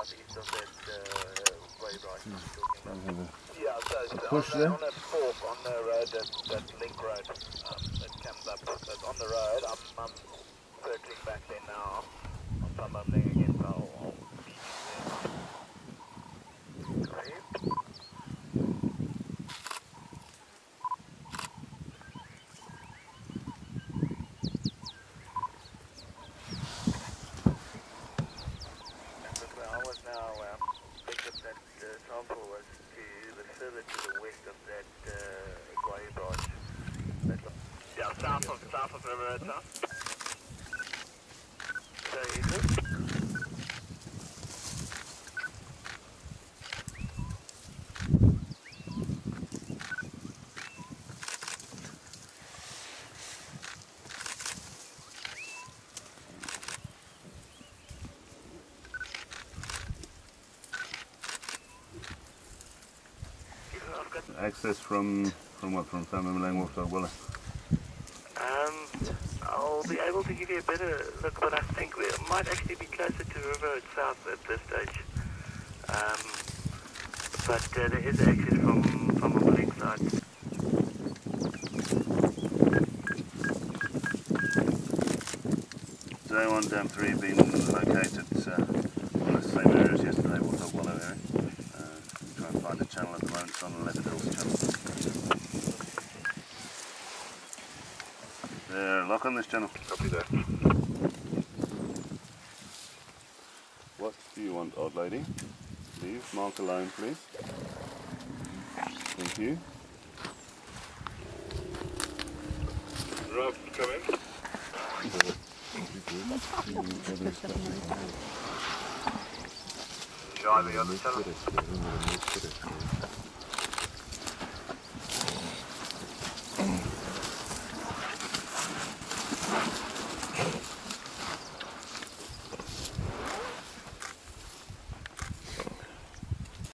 southeast of that way right you're talking about. Yeah, so Push on that fork on the road, that link road that comes up, that's on the road, I'm circling back there now. On some of them again, so I'll meet you there. Okay. Sample was to the further to the west of that Guay branch. Yeah, south of River Road, south. So is it? Access from what? From Family Walk to Willa? I'll be able to give you a better look, but I think we might actually be closer to River Road South at this stage. But there is access from a willing side. Day 1, Dam 3 being located on the same area as yesterday, Water Wallow area. Try and find a channel at the moment, it's on the Leopard Hills channel. There, lock on this channel. Copy that. What do you want, old lady? Leave, mark alone please. Thank you. Rob, come in. Shall I be on the channel?